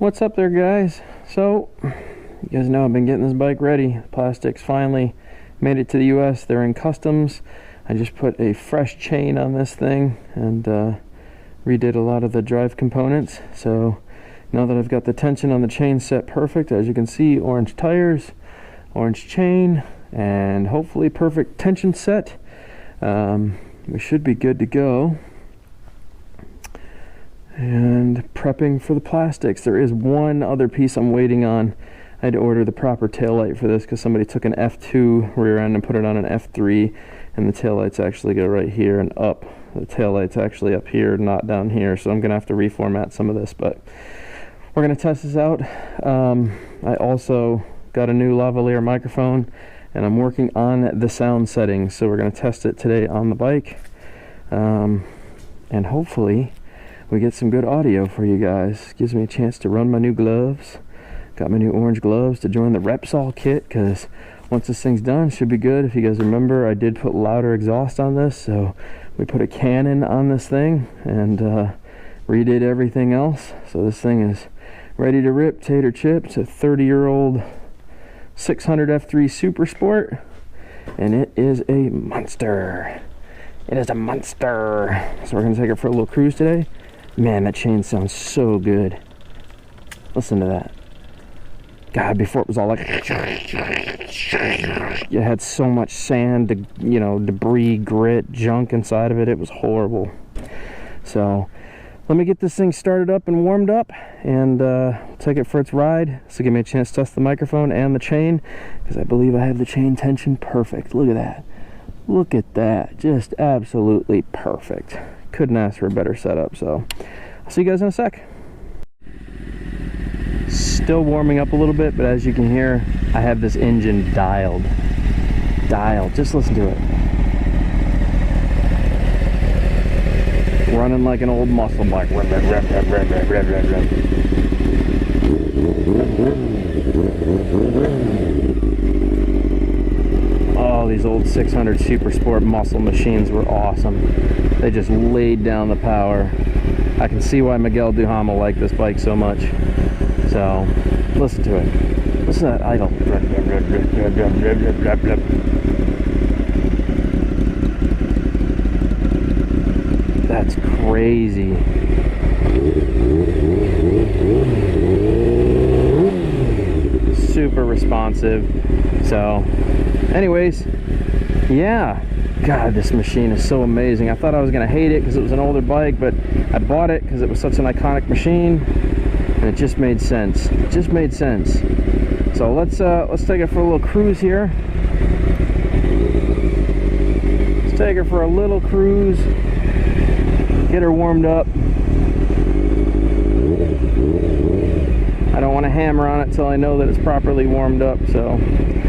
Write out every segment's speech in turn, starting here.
What's up there, guys? So you guys know I've been getting this bike ready. The plastics finally made it to the US. They're in customs. I just put a fresh chain on this thing and redid a lot of the drive components. So now that I've got the tension on the chain set perfect, as you can see, orange tires, orange chain, and hopefully perfect tension set, we should be good to go. And prepping for the plastics. There is one other piece I'm waiting on. I had to order the proper taillight for this because somebody took an F2 rear end and put it on an F3, and the taillights actually go right here and up. The taillight's actually up here, not down here, so I'm gonna have to reformat some of this, but we're gonna test this out. I also got a new lavalier microphone and I'm working on the sound settings, so we're gonna test it today on the bike, and hopefully we get some good audio for you guys. Gives me a chance to run my new gloves. Got my new orange gloves to join the Repsol kit, because once this thing's done, should be good. If you guys remember, I did put louder exhaust on this, so we put a Canon on this thing and redid everything else. So this thing is ready to rip, tater chip. It's a 30-year-old 600 F3 Super Sport, and it is a monster. It is a monster. So we're gonna take it for a little cruise today. Man, that chain sounds so good. Listen to that. God, before it was all like, you had so much sand, you know, debris, grit, junk inside of it. It was horrible. So let me get this thing started up and warmed up, and take it for its ride. So give me a chance to test the microphone and the chain, because I believe I have the chain tension perfect. Look at that. Look at that. Just absolutely perfect. Couldn't ask for a better setup. So I'll see you guys in a sec. Still warming up a little bit, but as you can hear, I have this engine dialed. Just listen to it. Running like an old muscle bike. Rev, rev, rev, rev, rev, rev, rev, rev, rev. Oh, these old 600 Super Sport muscle machines were awesome. They just laid down the power. I can see why Miguel Duhamel liked this bike so much. So, listen to it. Listen to that idle. That's crazy. Super responsive. So, anyways, yeah. God, this machine is so amazing. I thought I was gonna hate it because it was an older bike, but I bought it because it was such an iconic machine, and it just made sense. It just made sense. So let's take it for a little cruise here. Let's take her for a little cruise. Get her warmed up. I don't want to hammer on it till I know that it's properly warmed up. So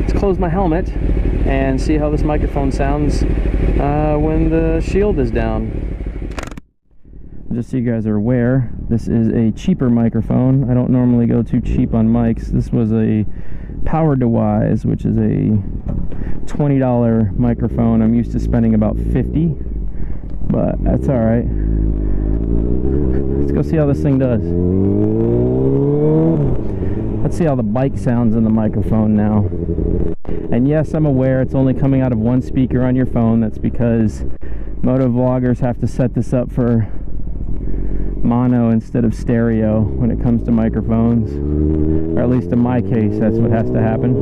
let's close my helmet and see how this microphone sounds when the shield is down. Just so you guys are aware, this is a cheaper microphone. I don't normally go too cheap on mics. This was a Power Dewise, which is a $20 microphone. I'm used to spending about $50, but that's all right. Let's go see how this thing does. Let's see how the bike sounds in the microphone now. And yes, I'm aware it's only coming out of one speaker on your phone. That's because moto vloggers have to set this up for mono instead of stereo when it comes to microphones. Or at least in my case, that's what has to happen.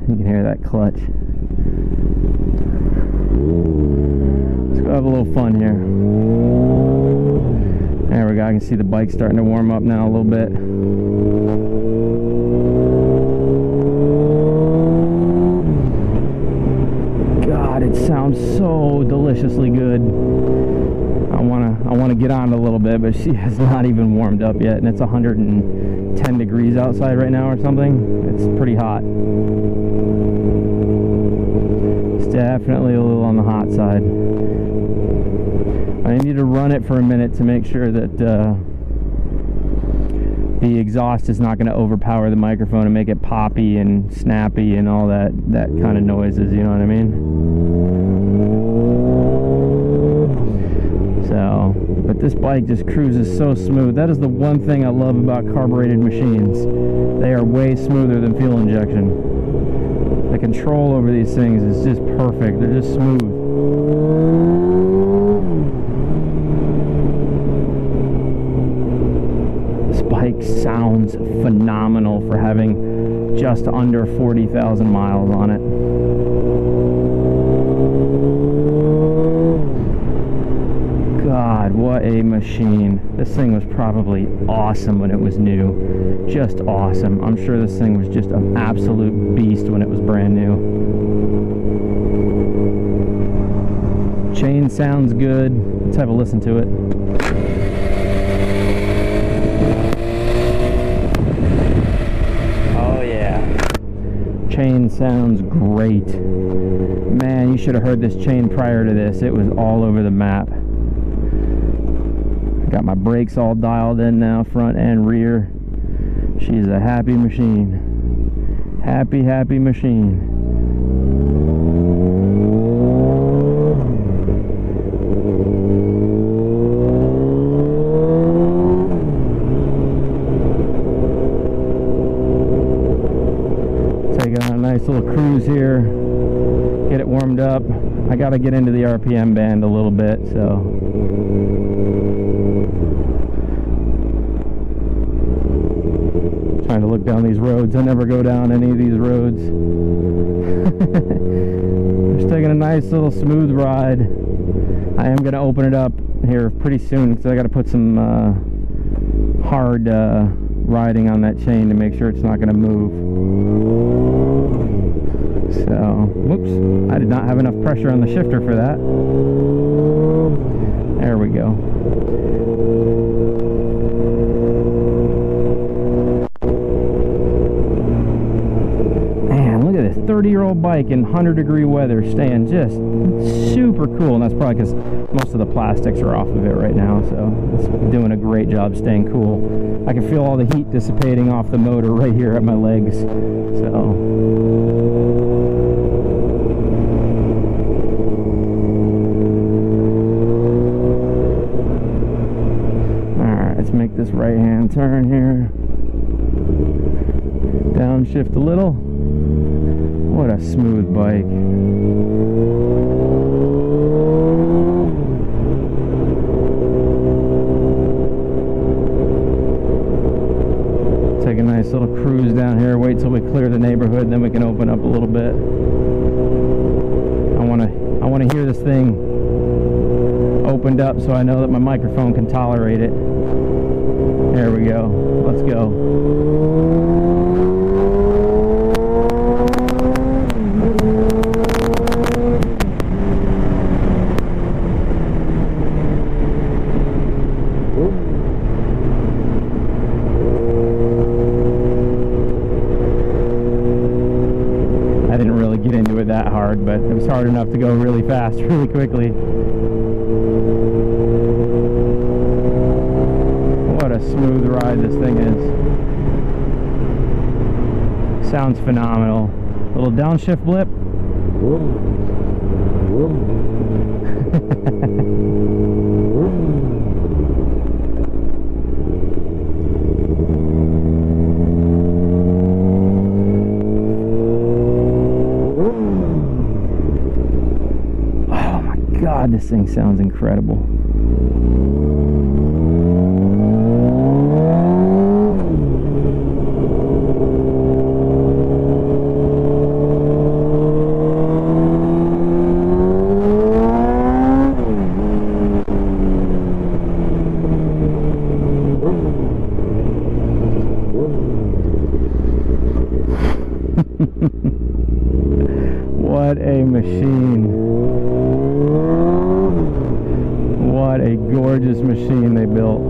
You can hear that clutch. Let's go have a little fun here. There we go. I can see the bike starting to warm up now a little bit. God, it sounds so deliciously good. I wanna get on it a little bit, but she has not even warmed up yet, and it's 110 degrees outside right now or something. It's pretty hot. It's definitely a little on the hot side. I need to run it for a minute to make sure that the exhaust is not going to overpower the microphone and make it poppy and snappy and all that kind of noises, you know what I mean? bike just cruises so smooth. That is the one thing I love about carbureted machines. They are way smoother than fuel injection. The control over these things is just perfect. They're just smooth. This bike sounds phenomenal for having just under 40,000 miles on it. God, what a machine. This thing was probably awesome when it was new. Just awesome. I'm sure this thing was just an absolute beast when it was brand new. Chain sounds good. Let's have a listen to it. Oh yeah. Chain sounds great. Man, you should have heard this chain prior to this. It was all over the map. Got my brakes all dialed in now, front and rear. She's a happy machine. Happy, happy machine. Taking on a nice little cruise here. Get it warmed up. I got to get into the RPM band a little bit, so. Trying to look down these roads. I never go down any of these roads. Just taking a nice little smooth ride. I am going to open it up here pretty soon because I got to put some hard riding on that chain to make sure it's not going to move. So, whoops, I did not have enough pressure on the shifter for that. There we go. Man, look at this 30-year-old bike in 100-degree weather staying just super cool. And that's probably because most of the plastics are off of it right now, so it's doing a great job staying cool. I can feel all the heat dissipating off the motor right here at my legs. So let's make this right hand turn here. Downshift a little. What a smooth bike. Take a nice little cruise down here. Wait till we clear the neighborhood, then we can open up a little bit. I want to hear this thing opened up so I know that my microphone can tolerate it. There we go. Let's go. I didn't really get into it that hard, but it was hard enough to go really fast, really quickly. What a smooth ride this thing is. Sounds phenomenal. Little downshift blip. Oh my God, this thing sounds incredible. What a machine. What a gorgeous machine they built.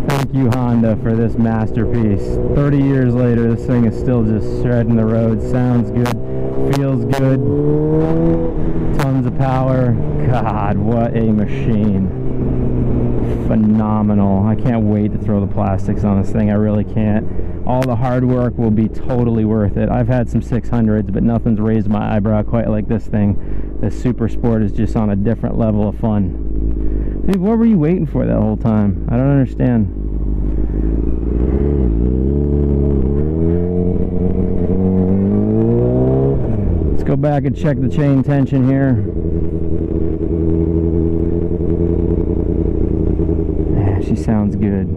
Thank you, Honda, for this masterpiece. 30 years later, this thing is still just shredding the road. Sounds good, feels good, tons of power. God, what a machine. Phenomenal. I can't wait to throw the plastics on this thing. I really can't. All the hard work will be totally worth it. I've had some 600s, but nothing's raised my eyebrow quite like this thing. This Super Sport is just on a different level of fun. Hey, what were you waiting for that whole time? I don't understand. Let's go back and check the chain tension here. Man, she sounds good.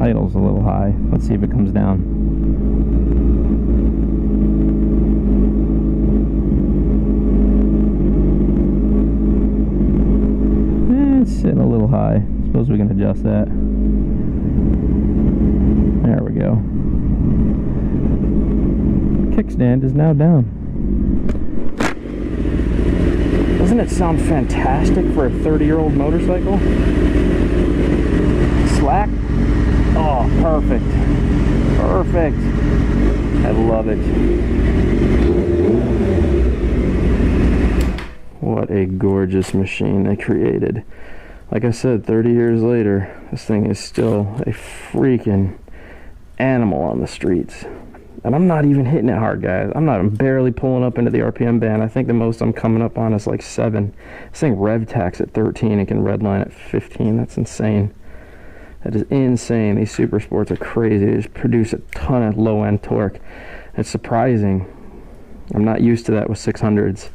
Idle's a little high. Let's see if it comes down. It's sitting a little high. Suppose we can adjust that. There we go. Kickstand is now down. Doesn't it sound fantastic for a 30-year-old motorcycle? Slack? Oh, perfect. Perfect. I love it. What a gorgeous machine they created. Like I said, 30 years later, this thing is still a freaking animal on the streets. And I'm not even hitting it hard, guys. I'm barely pulling up into the RPM band. I think the most I'm coming up on is like 7. This thing rev tax at 13 and can redline at 15. That's insane. That is insane. These super sports are crazy. They just produce a ton of low-end torque. It's surprising. I'm not used to that with 600s.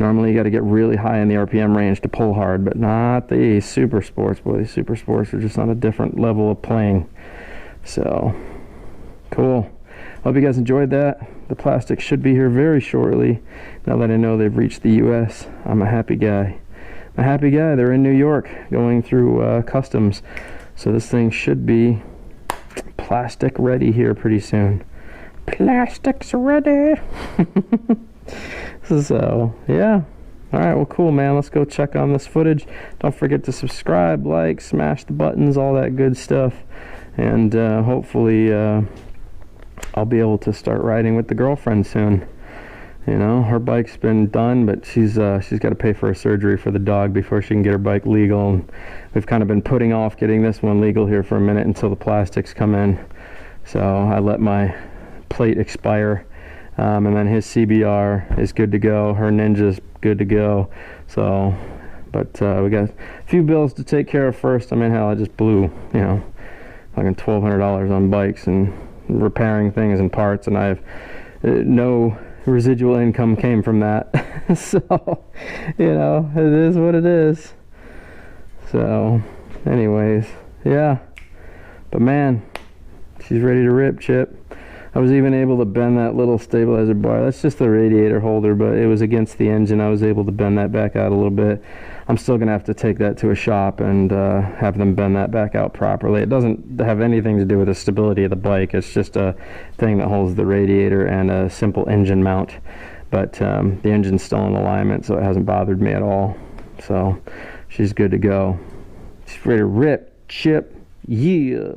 Normally you got to get really high in the RPM range to pull hard, but not these super sports. Boy, these super sports are just on a different level of playing. So, cool. Hope you guys enjoyed that. The plastic should be here very shortly. Now that I know they've reached the US, I'm a happy guy. I'm a happy guy. They're in New York going through customs. So this thing should be plastic ready here pretty soon. Plastic's ready. So, yeah. Alright, well, cool, man. Let's go check on this footage. Don't forget to subscribe, like, smash the buttons, all that good stuff. And hopefully I'll be able to start riding with the girlfriend soon. You know, her bike's been done, but she's got to pay for a surgery for the dog before she can get her bike legal. And we've kind of been putting off getting this one legal here for a minute until the plastics come in. So I let my plate expire, and then his CBR is good to go. Her Ninja's good to go. So, but we got a few bills to take care of first. I mean, hell, I just blew, you know, fucking $1,200 on bikes and repairing things and parts, and I have no residual income came from that. So, you know, it is what it is. So, anyways, yeah. But man, she's ready to rip, Chip. I was even able to bend that little stabilizer bar. That's just the radiator holder, but it was against the engine. I was able to bend that back out a little bit. I'm still going to have to take that to a shop and have them bend that back out properly. It doesn't have anything to do with the stability of the bike. It's just a thing that holds the radiator and a simple engine mount. But the engine's still in alignment, so it hasn't bothered me at all. So she's good to go. She's ready to rip, Chip. Yeah.